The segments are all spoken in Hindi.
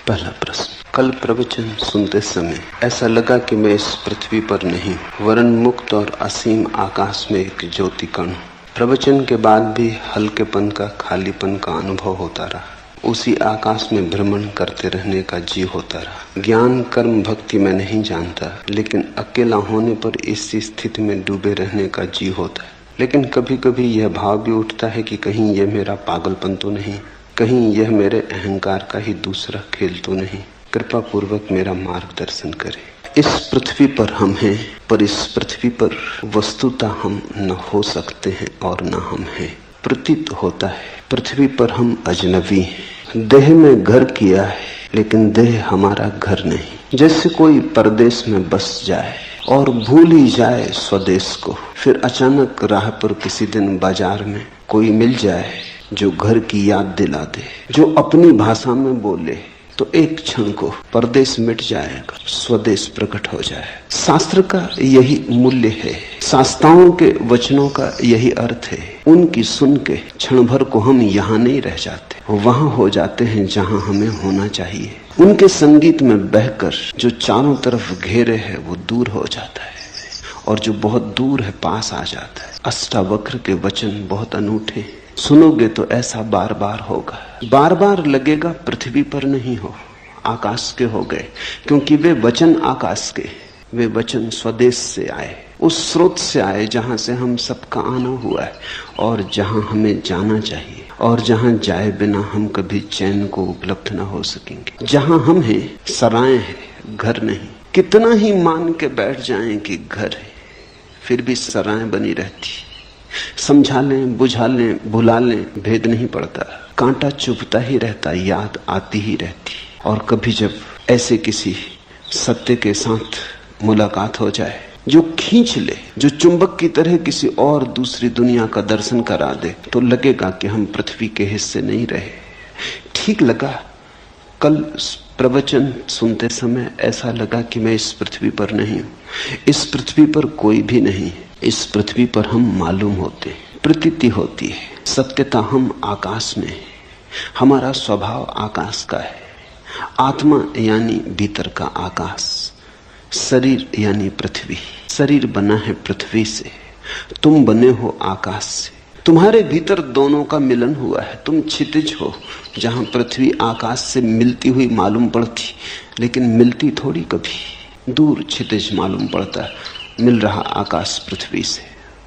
पहला प्रश्न। कल प्रवचन सुनते समय ऐसा लगा कि मैं इस पृथ्वी पर नहीं वरन मुक्त और असीम आकाश में एक ज्योति कण हूँ। प्रवचन के बाद भी हल्केपन का, खालीपन का अनुभव होता रहा। उसी आकाश में भ्रमण करते रहने का जी होता रहा। ज्ञान, कर्म, भक्ति मैं नहीं जानता, लेकिन अकेला होने पर इसी स्थिति में डूबे रहने का जी होता है। लेकिन कभी कभी यह भाव भी उठता है कि कहीं यह मेरा पागलपन तो नहीं, कहीं यह मेरे अहंकार का ही दूसरा खेल तो नहीं। कृपा पूर्वक मेरा मार्गदर्शन करें। इस पृथ्वी पर हम हैं, पर इस पृथ्वी पर वस्तुतः हम न हो सकते हैं और न हम हैं। प्रतीत होता है पृथ्वी पर हम अजनबी हैं। देह में घर किया है, लेकिन देह हमारा घर नहीं। जैसे कोई परदेश में बस जाए और भूल ही जाए स्वदेश को, फिर अचानक राह पर किसी दिन बाजार में कोई मिल जाए जो घर की याद दिला दे, जो अपनी भाषा में बोले, तो एक क्षण को परदेश मिट जाएगा, स्वदेश प्रकट हो जाए। शास्त्र का यही मूल्य है, शास्त्राओं के वचनों का यही अर्थ है। उनकी सुन के क्षण भर को हम यहाँ नहीं रह जाते, वहां हो जाते हैं जहां हमें होना चाहिए। उनके संगीत में बहकर जो चारों तरफ घेरे है वो दूर हो जाता है, और जो बहुत दूर है पास आ जाता है। अष्टावक्र के वचन बहुत अनूठे, सुनोगे तो ऐसा बार बार होगा। बार बार लगेगा पृथ्वी पर नहीं हो, आकाश के हो गए, क्योंकि वे वचन आकाश के, वे वचन स्वदेश से आए, उस स्रोत से आए जहां से हम सबका आना हुआ है और जहां हमें जाना चाहिए, और जहां जाए बिना हम कभी चैन को उपलब्ध न हो सकेंगे। जहां हम हैं सराय है, घर नहीं। कितना ही मान के बैठ जाएं कि घर है, फिर भी सराय बनी रहती। समझा लें, बुझा लें, भुला लें, भेद नहीं पड़ता। कांटा चुभता ही रहता, याद आती ही रहती। और कभी जब ऐसे किसी सत्य के साथ मुलाकात हो जाए जो खींच ले, जो चुंबक की तरह किसी और दूसरी दुनिया का दर्शन करा दे, तो लगेगा कि हम पृथ्वी के हिस्से नहीं रहे। ठीक लगा। कल प्रवचन सुनते समय ऐसा लगा कि मैं इस पृथ्वी पर नहीं हूं, इस पृथ्वी पर कोई भी नहीं। इस पृथ्वी पर हम मालूम होते, प्रतीति होती है। सत्यता हम आकाश में, हमारा स्वभाव आकाश का है। आत्मा यानी भीतर का आकाश, शरीर यानी पृथ्वी। शरीर बना है पृथ्वी से, तुम बने हो आकाश से। तुम्हारे भीतर दोनों का मिलन हुआ है। तुम क्षितिज हो, जहां पृथ्वी आकाश से मिलती हुई मालूम पड़ती, लेकिन मिलती थोड़ी कभी। दूर क्षितिज मालूम पड़ता है, मिल रहा आकाश पृथ्वी से।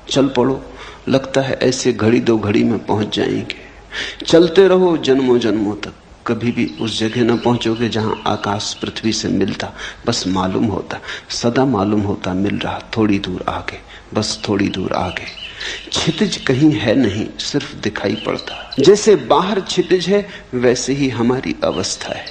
चल पड़ो, लगता है ऐसे घड़ी दो घड़ी में पहुंच जाएंगे। चलते रहो जन्मों जन्मों तक, कभी भी उस जगह न पहुंचोगे जहां आकाश पृथ्वी से मिलता। बस मालूम होता, सदा मालूम होता, मिल रहा थोड़ी दूर आगे, बस थोड़ी दूर आगे। क्षितिज कहीं है नहीं, सिर्फ दिखाई पड़ता। जैसे बाहर क्षितिज है, वैसे ही हमारी अवस्था है।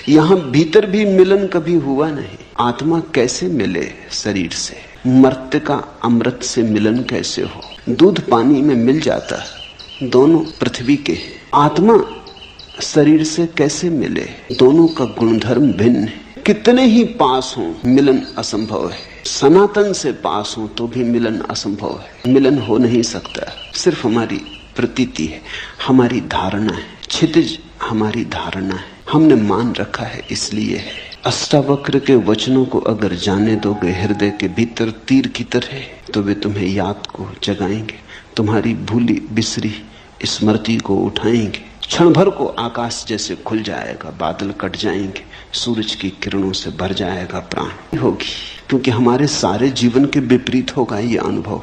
यहां भीतर भी मिलन कभी हुआ नहीं। आत्मा कैसे मिले शरीर से? मर्त्य का अमृत से मिलन कैसे हो? दूध पानी में मिल जाता, दोनों पृथ्वी के। आत्मा शरीर से कैसे मिले? दोनों का गुणधर्म भिन्न है। कितने ही पास हो, मिलन असंभव है। सनातन से पास हो तो भी मिलन असंभव है। मिलन हो नहीं सकता, सिर्फ हमारी प्रतीति है, हमारी धारणा है। क्षितिज हमारी धारणा है, हमने मान रखा है, इसलिए है। अष्टावक्र के वचनों को अगर जाने दोगे हृदय के भीतर तीर की तरह, तो वे तुम्हें याद को जगाएंगे, तुम्हारी भूली बिसरी स्मृति को उठाएंगे। क्षण भर को आकाश जैसे खुल जाएगा, बादल कट जाएंगे, सूरज की किरणों से भर जाएगा प्राण होगी। क्योंकि हमारे सारे जीवन के विपरीत होगा ये अनुभव,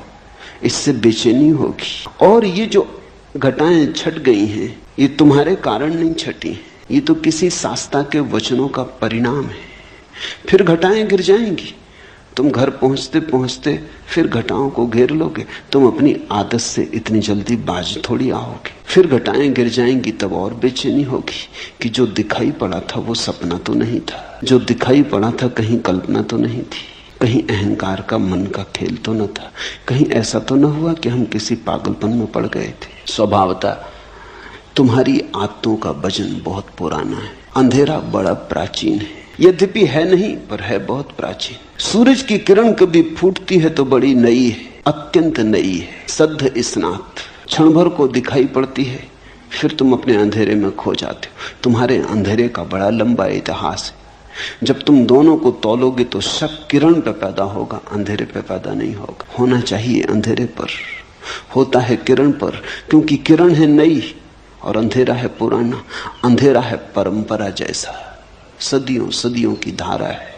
इससे बेचैनी होगी। और ये जो घटाएं छट गई हैं, ये तुम्हारे कारण नहीं छटी, ये तो किसी शास्त्रा के वचनों का परिणाम है। फिर घटाएं गिर जाएंगी, तुम घर पहुंचते पहुंचते फिर घटाओं को घेर लोगे। तुम अपनी आदत से इतनी जल्दी बाज थोड़ी आओगे। फिर घटाएं गिर जाएंगी, तब और बेचैनी होगी कि जो दिखाई पड़ा था वो सपना तो नहीं था, जो दिखाई पड़ा था कहीं कल्पना तो नहीं थी, कहीं अहंकार का मन का खेल तो न था, कहीं ऐसा तो न हुआ कि हम किसी पागलपन में पड़ गए थे। स्वभावतः तुम्हारी आदतों का वजन बहुत पुराना है, अंधेरा बड़ा प्राचीन है। यद्यपि है नहीं, पर है बहुत प्राचीन। सूरज की किरण कभी फूटती है तो बड़ी नई है, अत्यंत नई है, सद्ध स्नात। क्षण भर को दिखाई पड़ती है, फिर तुम अपने अंधेरे में खो जाते हो। तुम्हारे अंधेरे का बड़ा लंबा इतिहास है। जब तुम दोनों को तौलोगे तो शक किरण पे पैदा होगा, अंधेरे पे पैदा नहीं होगा। होना चाहिए अंधेरे पर, होता है किरण पर, क्योंकि किरण है नई और अंधेरा है पुराना। अंधेरा है परंपरा जैसा, सदियों सदियों की धारा है।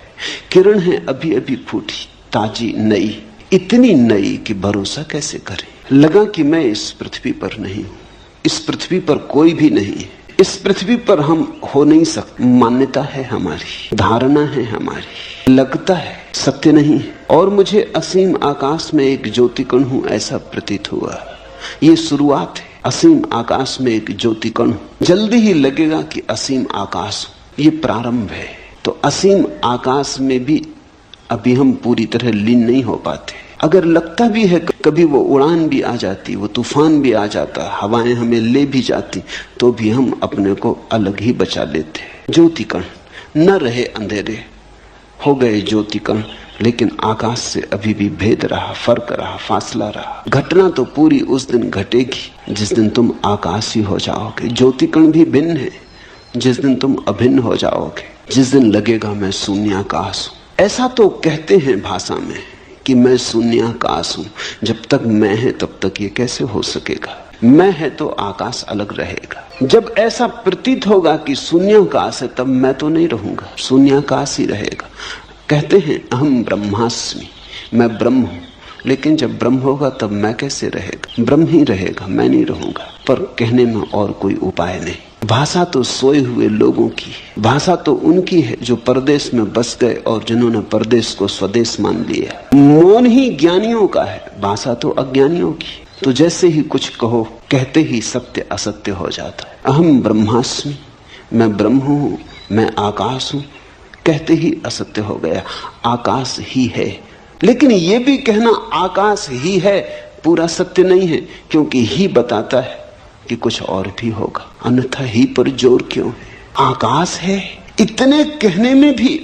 किरण है अभी अभी फूटी, ताजी, नई, इतनी नई कि भरोसा कैसे करें। लगा कि मैं इस पृथ्वी पर नहीं हूं, इस पृथ्वी पर कोई भी नहीं है, इस पृथ्वी पर हम हो नहीं सकते। मान्यता है हमारी, धारणा है हमारी, लगता है, सत्य नहीं है। और मुझे असीम आकाश में एक ज्योति कण हूं ऐसा प्रतीत हुआ। ये शुरुआत है, असीम आकाश में एक ज्योति कण हूं। जल्दी ही लगेगा कि असीम आकाश हूं, ये प्रारंभ है। तो असीम आकाश में भी अभी हम पूरी तरह लीन नहीं हो पाते। अगर लगता भी है कभी वो उड़ान भी आ जाती, वो तूफान भी आ जाता, हवाएं हमें ले भी जाती, तो भी हम अपने को अलग ही बचा लेते। ज्योति कण न रहे, अंधेरे हो गए ज्योति कण, लेकिन आकाश से अभी भी भेद रहा, फर्क रहा, फासला रहा। घटना तो पूरी उस दिन घटेगी जिस दिन तुम आकाश ही हो जाओगे। ज्योति कण भी भिन्न है जिस दिन तुम अभिन्न हो जाओगे, जिस दिन लगेगा मैं शून्याकाश हूं। ऐसा तो कहते हैं भाषा में कि मैं शून्याकाश हूं। जब तक मैं है तब तक ये कैसे हो सकेगा? मैं है तो आकाश अलग रहेगा। जब ऐसा प्रतीत होगा कि शून्याकाश है, तब मैं तो नहीं रहूंगा, शून्याकाश ही रहेगा। कहते हैं अहम ब्रह्मास्मि, मैं ब्रह्म हूं। लेकिन जब ब्रह्म होगा तब मैं कैसे रहेगा? ब्रह्म ही रहेगा, मैं नहीं रहूंगा। पर कहने में और कोई उपाय नहीं। भाषा तो सोए हुए लोगों की, भाषा तो उनकी है जो परदेश में बस गए और जिन्होंने परदेश को स्वदेश मान लिया। मौन ही ज्ञानियों का है, भाषा तो अज्ञानियों की। तो जैसे ही कुछ कहो, कहते ही सत्य असत्य हो जाता है। अहम ब्रह्मास्मि, मैं ब्रह्म हूं, मैं आकाश हूं, कहते ही असत्य हो गया। आकाश ही है, लेकिन ये भी कहना आकाश ही है पूरा सत्य नहीं है, क्योंकि ही बताता है कि कुछ और भी होगा। अन्यथा ही पर जोर क्यों है? आकाश है, इतने कहने में भी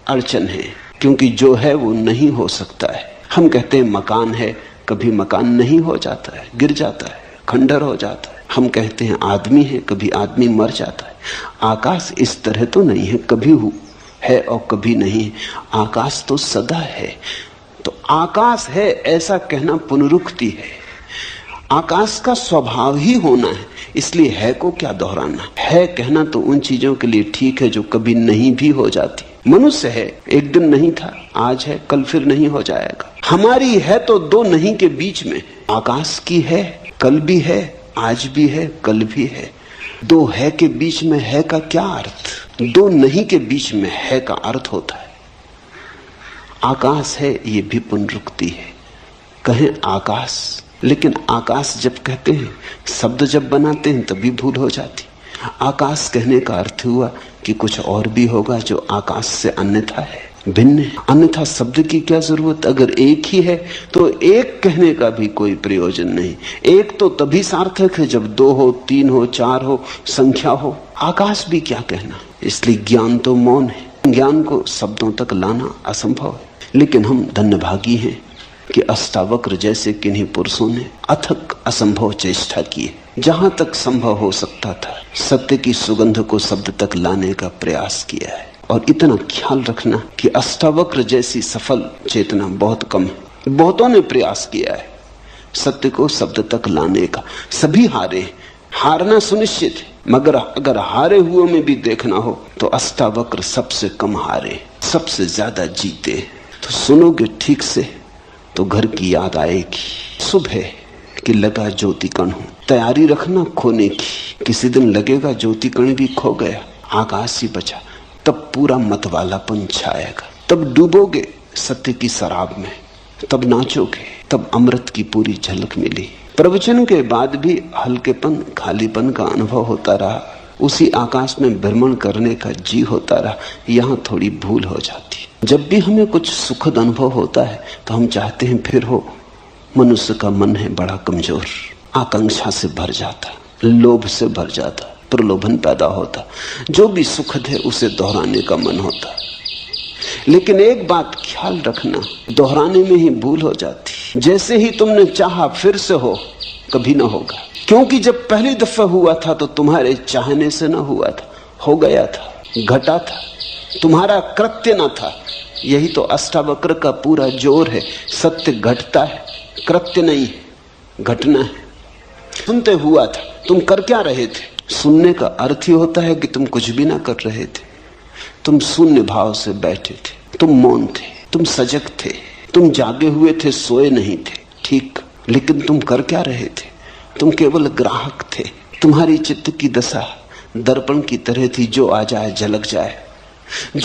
अड़चन है, क्योंकि जो है वो नहीं हो सकता है। हम कहते हैं मकान है, कभी मकान नहीं हो जाता है, गिर जाता है, खंडर हो जाता है। हम कहते हैं आदमी है, कभी आदमी मर जाता है। आकाश इस तरह तो नहीं है, कभी है और कभी नहीं। आकाश तो सदा है। तो आकाश है ऐसा कहना पुनरुक्ति है। आकाश का स्वभाव ही होना है, इसलिए है को क्या दोहराना। है कहना तो उन चीजों के लिए ठीक है जो कभी नहीं भी हो जाती। मनुष्य है, एक दिन नहीं था, आज है, कल फिर नहीं हो जाएगा। हमारी है तो दो नहीं के बीच में। आकाश की है, कल भी है, आज भी है, कल भी है। दो है के बीच में है का क्या अर्थ? दो नहीं के बीच में है का अर्थ होता है। आकाश है, ये भी पुनरुक्ति है। कहें आकाश, लेकिन आकाश जब कहते हैं, शब्द जब बनाते हैं तभी भूल हो जाती। आकाश कहने का अर्थ हुआ कि कुछ और भी होगा जो आकाश से अन्यथा है, भिन्न है। अन्यथा शब्द की क्या जरूरत? अगर एक ही है तो एक कहने का भी कोई प्रयोजन नहीं। एक तो तभी सार्थक है जब दो हो, तीन हो, चार हो, संख्या हो। आकाश भी क्या कहना? इसलिए ज्ञान तो मौन है। ज्ञान को शब्दों तक लाना असंभव है। लेकिन हम धन्यभागी हैं कि अष्टावक्र जैसे किन्हीं पुरुषों ने अथक असंभव चेष्टा की है। जहां तक संभव हो सकता था, सत्य की सुगंध को शब्द तक लाने का प्रयास किया है। और इतना ख्याल रखना कि अष्टावक्र जैसी सफल चेतना बहुत कम है। बहुतों ने प्रयास किया है सत्य को शब्द तक लाने का, सभी हारे। हारना सुनिश्चित है, मगर अगर हारे हुए में भी देखना हो तो अष्टावक्र सबसे कम हारे, सबसे ज्यादा जीते। तो सुनोगे ठीक से तो घर की याद आएगी। सुबह कि लगा ज्योति कण हूं, तैयारी रखना खोने की। किसी दिन लगेगा ज्योति कण भी खो गया, आकाश ही बचा, तब पूरा मतवालापन छाएगा। तब डूबोगे सत्य की शराब में, तब नाचोगे, तब अमृत की पूरी झलक मिली। प्रवचन के बाद भी हल्केपन, खालीपन का अनुभव होता रहा। उसी आकाश में भ्रमण करने का जी होता रहा। यहाँ थोड़ी भूल हो जाती। जब भी हमें कुछ सुखद अनुभव होता है तो हम चाहते हैं फिर हो। मनुष्य का मन है बड़ा कमजोर, आकांक्षा से भर जाता, लोभ से भर जाता, प्रलोभन पैदा होता। जो भी सुखद है उसे दोहराने का मन होता। लेकिन एक बात ख्याल रखना, दोहराने में ही भूल हो जाती। जैसे ही तुमने चाहा फिर से हो, कभी ना होगा। क्योंकि जब पहली दफा हुआ था तो तुम्हारे चाहने से ना हुआ था, हो गया था, घटा था, तुम्हारा कृत्य न था। यही तो अष्टावक्र का पूरा जोर है। सत्य घटता है, कृत्य नहीं है, घटना है। सुनते हुआ था, तुम कर क्या रहे थे? सुनने का अर्थ ही होता है कि तुम कुछ भी ना कर रहे थे, तुम शून्य भाव से बैठे थे, तुम मौन थे, तुम सजग थे, तुम जागे हुए थे, सोए नहीं थे, ठीक, लेकिन तुम कर क्या रहे थे? तुम केवल ग्राहक थे। तुम्हारी चित्त की दशा दर्पण की तरह थी, जो आ जाए झलक जाए।